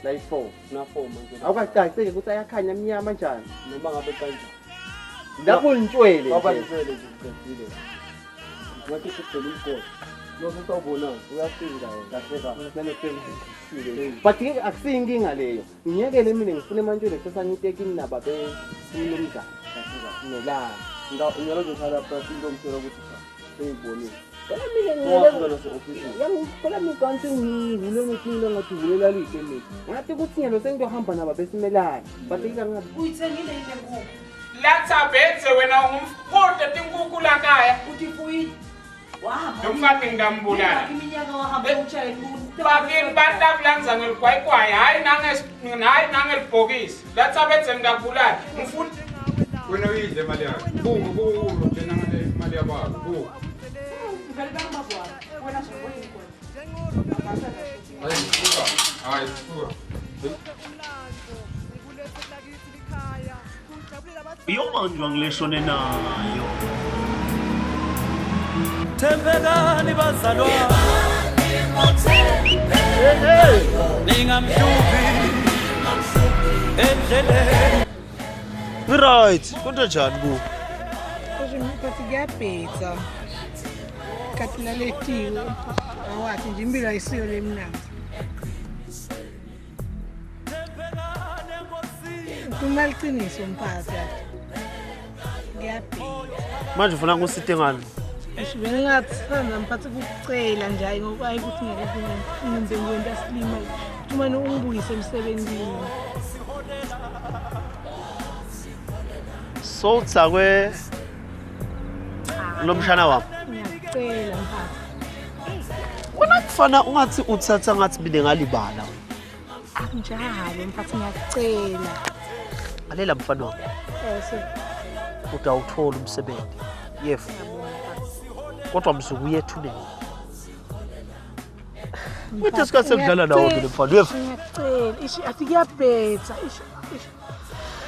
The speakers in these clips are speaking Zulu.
like 4 na 4 manje awukacacisile ukuthi ayakhanya emnyama kanjani noma ngabe kanjani lapho ntshwele baba ntshwele zicacile ngathi kugcwele umgodi lokho sawubona uyafika kahle but akusinkinga leyo ngiyekele mina ngifuna manje sesanyitekini naba besilomdla kahle nolala ngiyalozo khala phansi ngomtshela ukuthi sengibonile Phela mina kanti ngivule ngithini ngathi vulela lihle mina. Ngathi kuthi ngelo sengiyohamba naba besimelana. Bathika ngathi uyithengile ile nkukhu. Latha bethe wena ungumfode tinkukhu la kaya. Uthi fuyi. Wahamba. Nomfati ngidambulala. Iminyaka wahamba utshayela umuntu. Bakini bantabulanza ngeligwayikwaya hayi nangelibhokisi. Latha bethe ngidambulala. Ngifuna wena uyidle imali yakho. Buku tena imali yababa. Buku. Iyobanjwa Nguleshone Nayo. Thembekani bazalwa. Ningamhluphi. Endleleni. Right, konto njani bu? Kathi kuyabhetha. Kathi laletiwe. Awathi nje impilo ayisiyo lemnandi. Kumaliqiniso mphathi yathi. Ngiyabhetha. Manje ufuna ngisite ngani? Ngibona ngathi sana mphathi ukucela nje hayi ngoba ayikuthi ngeke ngimbe ngwenta silima. Kumane ungibuyise emsebenzini. So tsakwe lomshana wami. Ngiyacela mphathi. Wena kufana ungathi uthatha ngathi bide ngalibala. Njalo mphathi ngiyacela. Alela mfana wami. Utawuthola umsebenzi. Yefu. Kodwa msuku uyethuleni. Uthi sikhathi sekudlala nawo ke mfana yefu. Ngiyacela ishi athi kuyabhetha ishi.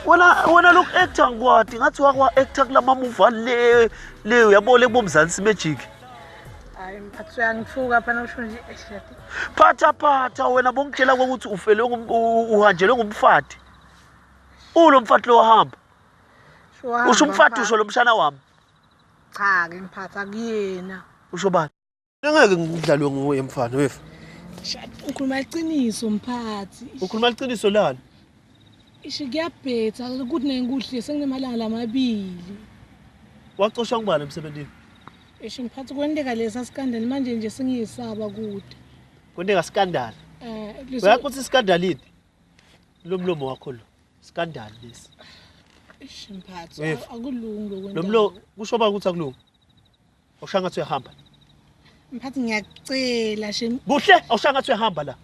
Wena look actor ngwadi ngathi wakwa actor kulama movie le uyabona kubomzansi magic. Hayi mphathi uyangifuka phana usho nje eshati. Phatha wena bongitshela ukuthi ufele uhanjelwe ngumfati. Ulo mfati lo wahamba. Usho umfati usho lo mshana wami. Cha ke mphathi akuyena. Usho bani? Ngeke ngidlalwe nguwe mfana wefu. Ukhuluma iqiniso mphathi. Ukhuluma iqiniso lana. Ishi kuyabhetha ukuthi nenguhle senginemalanga lamabili. Wacosha ngubani emsebenzini? Ishi mphathi kwendeka lesa scandal manje nje sengiyisaba kude. Kwendeka scandal. Uyakuthi scandal ini? Lomlomo wakho lo. Scandal lesi. Ishi mphathi akulungi lokwenza. Lomlo kusho ba ukuthi akulungi. Awushanga ngathi uyahamba. Mphathi ngiyacela she. Kuhle awushanga ngathi uyahamba la.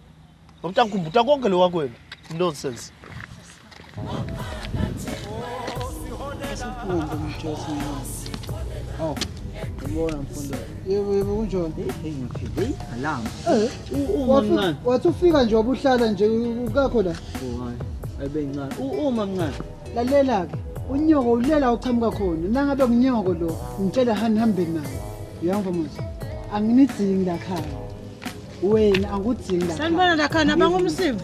Ngoba ngikhumbula konke lo wakwena. Nonsense. Mfundo mjosi. Oh. Ngibona mfundo. Yebo kunjani? ngiphi alama wathi ufika nje obuhlala nje ukakho la. Oh hayi ayibencane uma mncane Lalela ke unyoko ulela uchamuka khona nangabe kunyoko lo ngitshela hambe naye. Uyangva manje. Anginidzingi la khaya. Wena angudzingi la. Sanibona la khana bangumsivu.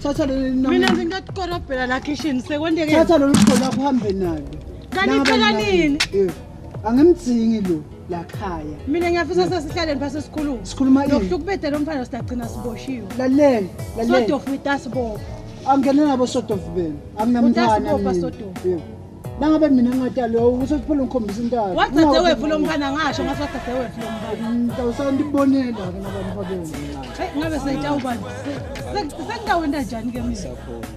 Thatha lo Mina ngingakorobhela la kitchen sekwendeke. Thatha lo lukho lakho uhambe nalo. Kanicela nini? Angimdzingi lo la khaya. Mina ngiyafisa sesihlaleni phase sikhuluma. Sikhuluma ini? Yokuhlukubede lo mfana sigcina siboshiwe. Lalela. Sort of with us bo. Angena nabo sort of bena. Anginamntwana mina. Nangabe mina ngathi lo usophela ngikhombisa intaba. Wathathe wethu lo mfana ngasho ngathi wathathe wethu lo mfana. Ngizawusandibonela ke nabantu babeni. Ngabe seyitawuba sengidawenda njani ke mina?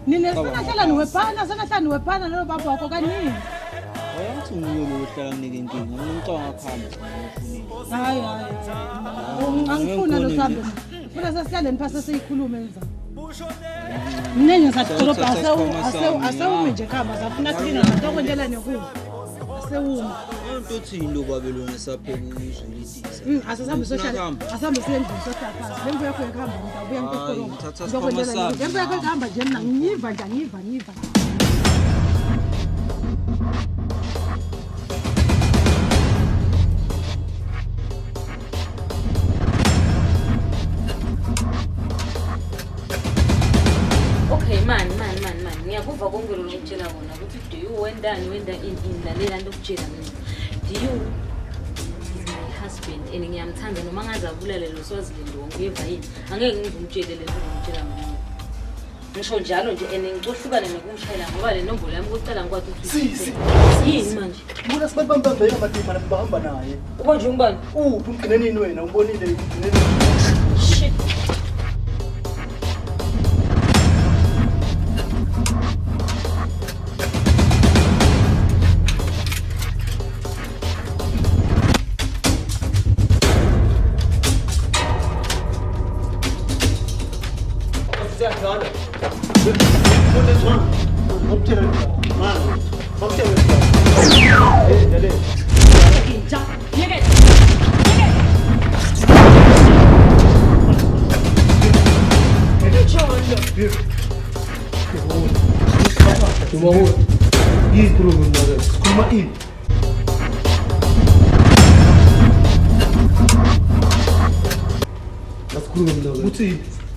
Nina sinahlala niwebhana sanahlala niwebhana lo baba wakho kanini? Wayathi ngiyolo uhlala nginike inkinga ngicanga phambi Hayi angifuna lo sambe. Funa sesihlaleni phase siyikhulume enza. Mnenye ngisadoroba asewume nje khamba safuna sina ndokwendela nekudla. Asewuma. Into thini lo babelo nesaphela uzwelidisa. Asasambe social. Asambe sendlu sosapha. Lemvu yakho ekhamba ngibuya ngikokoro. Ngithatha sikhoma sami. Lemvu yakho ekhamba nje mina ngiyiva ngiyiva. wona ukuthi do you wenda in lalela into okutshela mina. Do you is my husband and ngiyamthanda noma ngazabulala lo Swazi lindo ngiyeva yini. Angeke ngizumtshele lento ngimtshela mina. Ngisho njalo nje ngicoshlukane nokumshayela ngoba le nombolo yami kucela ngikwazi ukuthi yini manje. Ubona sibamba bheka amathimba bahamba naye. Uba nje ngibani? Umgcineni wena ubonile umgcineni. Shit.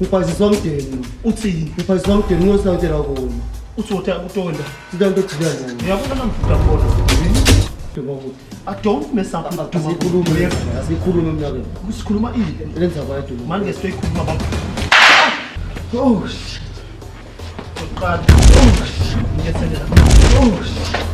Uphaziswa umdeni. Uthi uphaziswa umdeni ngosawutela kona. Uthi utonda. Sidanto thina nje. Uyabona namfuta khona. I don't mess up with the asikhulume mina ke. Kusikhuluma ini? Lenza abantu. Manje sizoyikhuluma baba. Oh shit. Uqala. Oh shit. Ngiyasendela. Oh shit.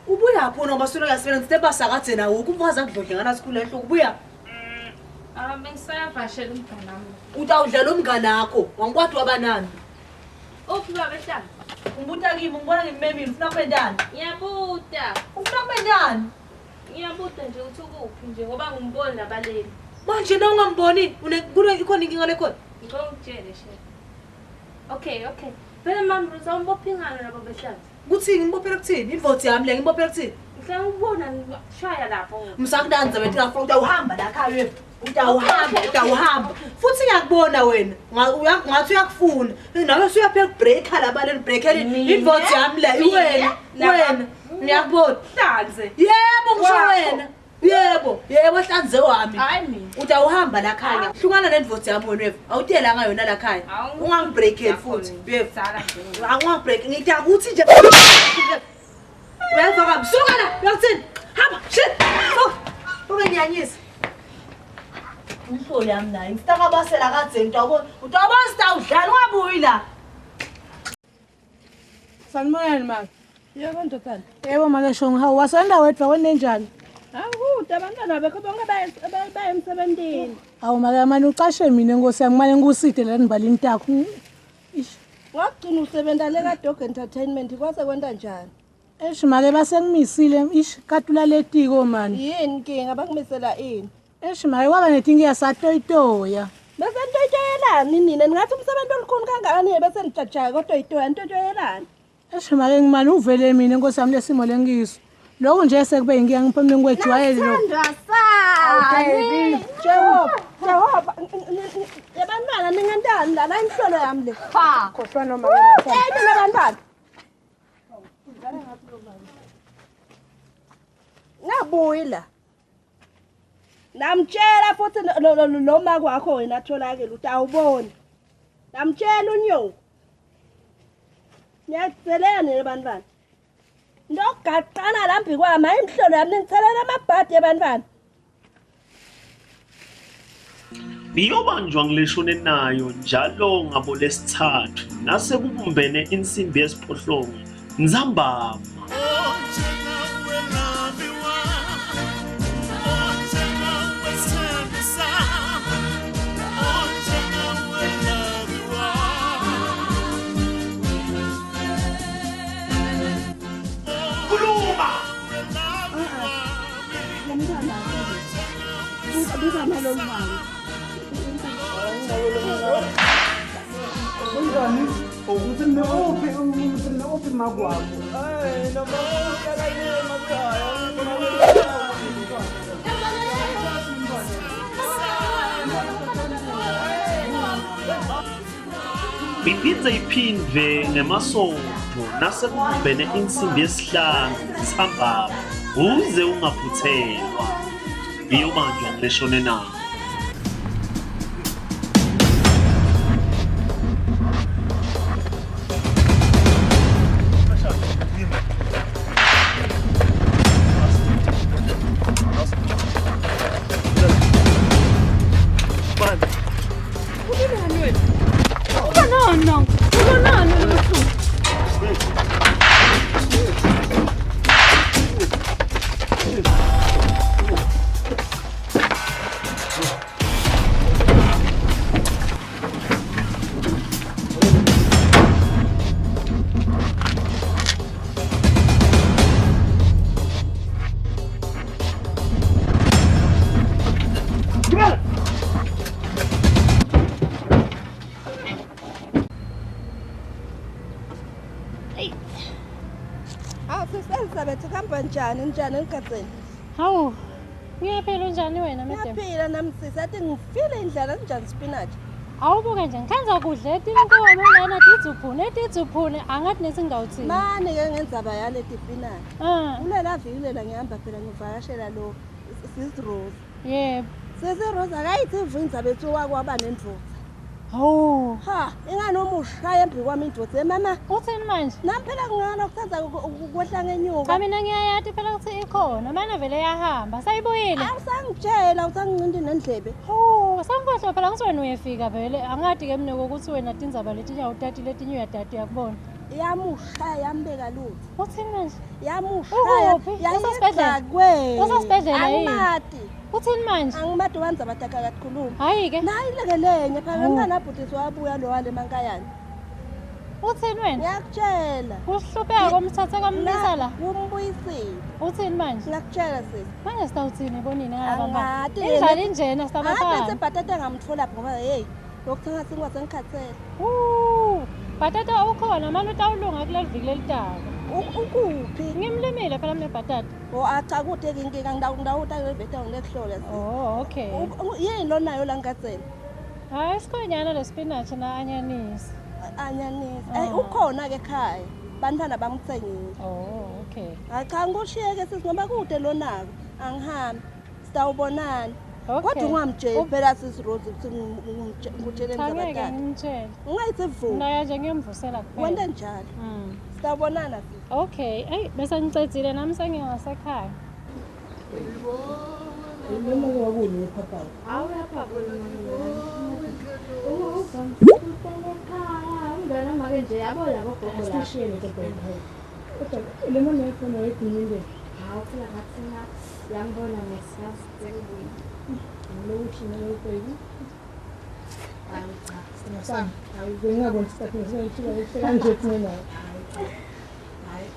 Ubuya phona basolo yasebenza tebasa kathe nawo ukumfaza akudlodle ngana sikhulu enhloko ubuya. Bengisayavashela umngane wami. Utawudlela umngane wakho wangikwathi wabanani. Uphi babehlala? Umbuta kimi ngibona ngimemile ufuna kwendani? Ngiyabuta. Ufuna kwendani? Ngiyabuta nje uthi ukuphi nje ngoba ngimboni labaleli. Manje na ungamboni une ikhona inkinga lekhona. Ngikutshele she. Okay. Phela mama Ruza umbophingana labo behlala. Kuthini ngibophela kuthini? Ivote yami le ngibophela kuthini? Ngicela ukubona ngishaya lapho. Msakudanza bethi ngafuna utawuhamba la ekhaya wena. Utawuhamba. Futhi ngiyakubona wena. Ngathi uyakufuna. Nawe usuyaphela kubreaka labaleni breakeli. Ivote yami le wena. Ngiyakubona. Hlanze. Yebo ngisho wena. Yebo hlanze wami. Hayi mina. Utawuhamba la ekhaya. Hlukana nevote yami wena. Awutela ngayona la ekhaya. Ungangibreakeli futhi. Yebo. Angangibreak. Ngitaka ukuthi nje. Wena kabusuka la. Uyakuthini? Hamba. Shit. Ungenyanyisa. Umhloli yami naye. Ngitaka basela kade ngitawubona. Utawubona sitawudlala ungabuyi la. Sanibonani mama. Yebo ndothana. Yebo Nguleshone, hawu wasanda wedwa wenenjani? Akude abantwana bekho bonke baye emsebenzini. Hawu manje ucashe mina Nkosi yangimale nguside la nibalini takho. Wagcina usebenza le ka Dog Entertainment kwase kwenta njani? Eish make basengimisile katula letiko mani. Yini inkinga bakumisela ini? Eish make kwaba netingi yasatoyitoya. Bese ntoyitoyelani nina ningathi umsebenzi olukhulu kangakani bese nijajaja kodwa itoya ntoyitoyelani? Eish make ngimani uvele mina Nkosi yami lesimo lengiso. Lokho nje sekube inkinga ngiphemle ngikwejwayele lo. Jehova. Yabantwana ningentani la inhlolo yami le. Khohlwa noma Nabantwana. Ngabuyila. Namtshela futhi lo makwakho wena atholakele utawubona. Namtshela unyoko. Niyatselela nina bantwana. Ndogaqana lambi kwami imhlolo yami ngitselela amabhadi ebantwana. Iyobanjwa Nguleshone Nayo njalo ngabo lesithathu nase kubumbene insimbi yesiphohlongo Nzambama. Iphindze iphindwe ngemasonto nasekubumbene insimbi yesihlanu sambaba uze ungaphuthelwa. Iyobanjwa Nguleshone Nayo. Njani Nkatsheni? Hawu, ngiyaphila njani wena madam? Ngiyaphila namsisi, athi ngifile indlela njani spinach. Awubuke nje ngikhenza kudla etinkomo lana tidziphune angathi nesingawuthini. Mani ke ngendzaba yale spinach. Kulela vile ngihamba phela ngivakashela lo Sis Rose. Yebo. Sis Rose akayithi ivindza bethu wakwaba nendvodza. Hawu. Ha, ingani umushaya embi kwami indvodza mama. Uthini manje? Nami phela ngingana ukuthatha ukwehla ngenyuka. Cha mina ngiyayathi phela ukuthi ikhona, mana vele yahamba. Sayibuyile. Awusangitshela usangincindi nendlebe. Hawu, sangikhohlwa phela ngithi wena uyefika vele. Angathi ke mina ukuthi wena tindzaba letinye awutati letinye uyadati yakubona. Yamushaya yambeka lutho. Uthini manje? Yamushaya. Yayisibhedlela. Usasibhedlela yini? Angimati. Uthini manje? Angimati wanza bataka kakhuluma. Hayi ke. Nayilekelenye phela ngana bhutisi wabuya lo wale mankayani. Uthini wena? Ngiyakutshela. Uhlupheka komthatha kamnisa la. Umbuyisile. Uthini manje? Ngiyakutshela sisi. Manje sitawuthini bonini ngabamba? Angati. Indlala injena sitabafana. Bese bhatata ngamtfola ngoba hey, lokuthenga singwaze ngikhathele. Bhatata ukhona manje utawulunga kuleli viki lelitaka. Ukuphi? Ngimlimile phela mina bhatata. Cha kuthe inkinga ngidawuta leveta ngilekuhlola sisi. Okay. Yini lo Nayo la Nkatsheni? Hayi sikhonyana le spinach na anyanisi. Anyanisi. Ukhona ke ekhaya. Bantwana bamthengile. Okay. Cha ngikushiyeke sisi ngoba kude lo nako. Angihambi. Sitawubonana. Kodwa ungamtsheli phela sisi Rose ukuthi ngikutshele ngizabathatha. Ngeke ngimtshele. Ungayithi vuka. Nayo nje ngiyomvusela kuphela. Wena njalo. Sitawubonana sisi. Okay. Hey bese ngicedzile nami sengingasekhaya. Noma wakuni papa. Awuyapha ngana make nje yabo labo gogo la. Sishiyele kodwa. Kodwa le mama yefona wayidinile. Hawu phela ngathina yangibona ngesiyasengwe. Lokuthi nayo baby. Hayi cha. Sasa, ngiyabona isikhathi ngisho ukufika nje thina. Hayi.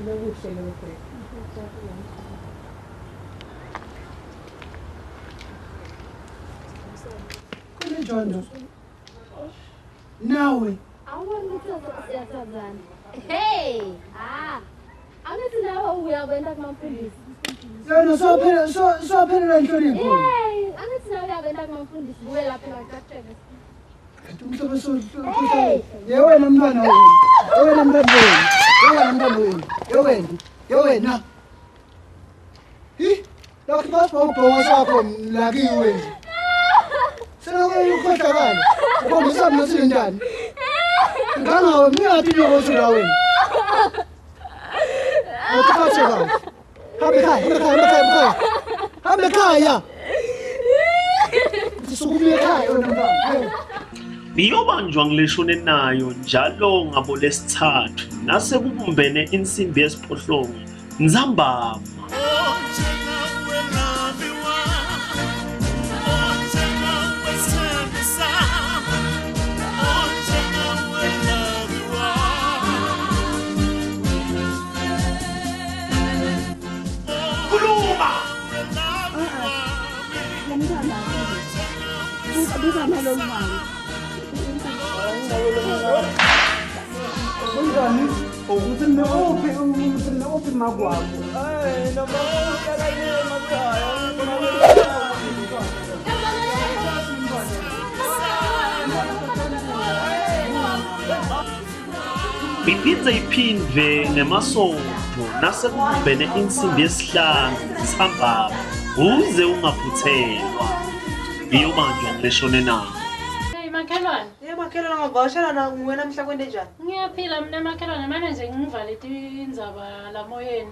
Lokuthi lokho. Kunjani? Nawe. Awubona ukuthi siyasazana. Hey! Angithi nawe uyakwenda kumafundisi. Yona sophela inhlonipho. Hey! Angithi nawe uyakwenda kumafundisi. Buye lapha ngakutshela. Yewena mntwana wena. Yewena mntwana wena. Yewena mntwana wena. Yewena. Yewena. Lokho basibhonga sakho lakiwe nje. Sena ukhohlakala. Ukhombisa mina sindani. Ngangawe miyathi lokho la wena. Awuthathe kahle. Hambe ekhaya. Sisukume ekhaya wena mntwana. Iyobanjwa Nguleshone Nayo njalo ngabo lesithathu nasekubumbene insimbi yesiphohlongo nzambama. Open magwabo. Ay, naman kaya magkaya. iphindze iphindwe ngemasonto nasekubumbene insimbi yesihlanu sihambapha uze ungaphuthelwa. Iyobanjwa Nguleshone nayo. Hey makhelwane. Makhelwane ngavakashelana nguwe namhla kwente njani? Ngiyaphila mina makhelwane manje nje ngivale indzaba lamoyeni.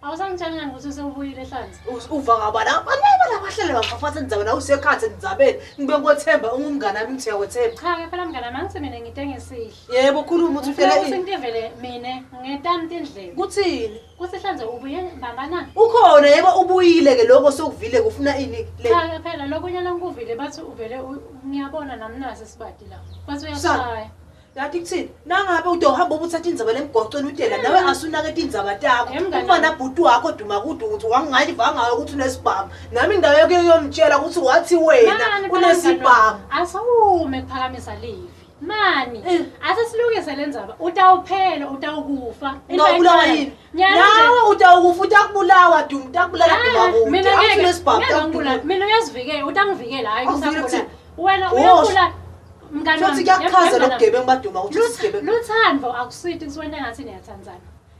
Awusangitshela ukuthi usewubuyile ehlanzi. Uva ngabana abana bahlele bafafatha indzaba nawe usekhathe endzabeni. Ngibe ngothemba ungumngane wami ngithiya wethemba. Cha phela mngane wami angithe ngite ngesihle. Yebo khuluma uthi phela ini. Usengivele mina ngetani tindlela. Kuthini? Kuthi ehlanzi ubuye bambana. Ukhona yebo ubuyile ke lokho sokuvile kufuna ini le. Cha phela lokunyana ngikuvile bathi uvele ngiyabona nami nasi sibadi la. Bathi uyashaya. Yathi kuthini nangabe udohamba ubuthatha indzaba lemgocweni utela nawe asunake indzaba takho umfana bhuti wakho duma kude ukuthi wangayivanga ngayo ukuthi unesibhamu nami indawo yake yomtshela ukuthi wathi wena unesibhamu asawume kuphakamisa livi mani asesilungise lendzaba utawuphela utawukufa ngabulawa yini nawe utawukufa utakubulawa duma utakubulala duma kude mina ngeke mina uyazivikela utangivikela hayi kusakula wena uyakula Shothi kuyakhaza lobugebengu baduma ukuthi sigebengu. Luthando akusithi kusiwena ngathi niyathandzana.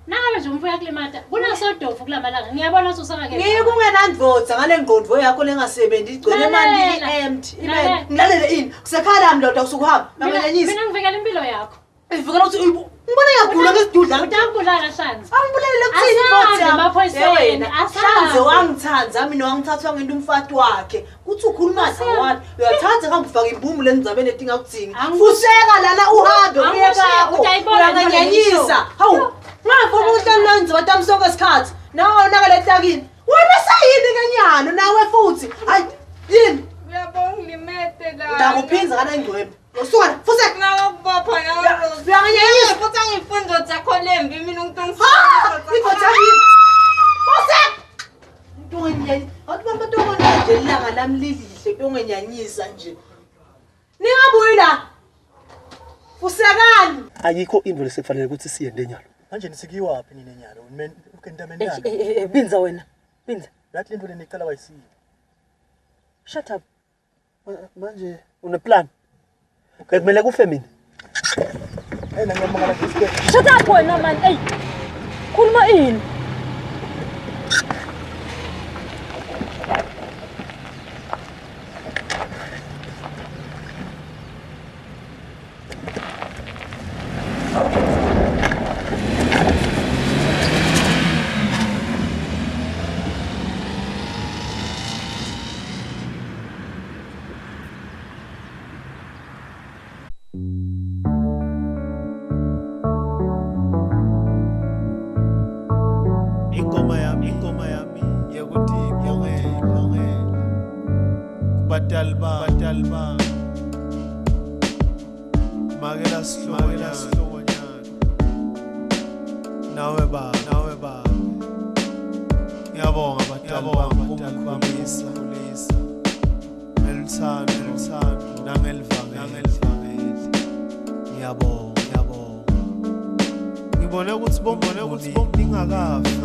Nangabe nje umfuya kulimata kunasodofu kulamalanga ngiyabona ukuthi usangake. Ngikungenandvodza ngale ngqondvo yakho lengasebenzi igcwele imali empty. Imali ngilalele ini kusekhala mlodo usukuhamba ngamenyanyisa. Mina ngivikela impilo yakho. Ivikela ukuthi ngibona ngiyagula ngesidudla utangibulala hlanzi. Angibulele kuthini mfowethu amaphoyiseni Hlanzi wangithanza mina wangithathwa ngento umfati wakhe kuthi ukhuluma nawani uyathatha hamba ufaka imbumu lendzabeni edinga ukudzinga fuseka lana uhambe uyekakho uyanganyanyisa hawu ngafuna ukuhlala lendzaba tami sonke isikhathi nawe nakaletakini wena sayini kenyano nawe futhi hayi yini uyabonga ulimete la ngakuphinza kana ingcwebe Usona, fuseka ngakubopha nawe uyanganyanyisa futhi angifundo zakho lembi mina ungitongisa Athi mama tongona nje ilanga lami lilihle tongenyanyisa nje. Ningabuyi la. Fusekani. Ayikho into lesekufanele ukuthi siyende nyalo. Manje nisikiwapi nini nyalo? Ukentamenyana. Binza wena. Binza. Yathi into lenicala wayisiya. Shut up. Manje Uneplan? Bekumele kufe mina. Nangiyamangala isikhe. Shut up wena man. Hey. Khuluma ini? Ingoma yami yokuthi yongela batalba magela sihlonyana nawe ba ngiyabonga batalba kulisa elithando nangelivangeli ngiyabonga ngibone ukuthi ningakafi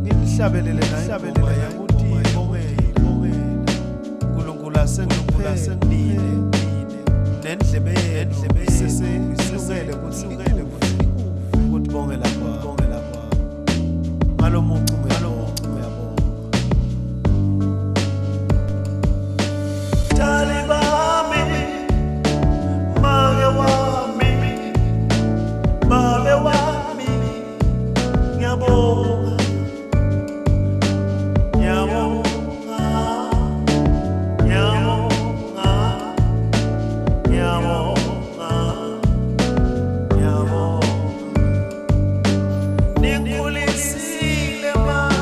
ngihlabelele nayo ukuthi bongela uNkulunkulu asengilungile nendlebe sesisukele ukuthi bongela kwa ngalomucu uyabonga Talibami mage wami ngiyabonga Nikulisile ma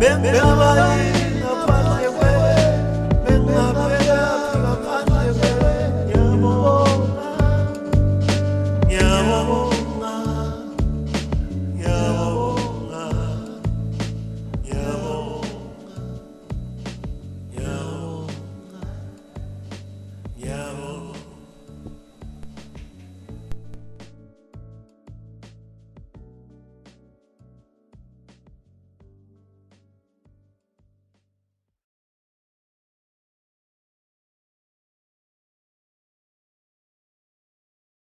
Bem,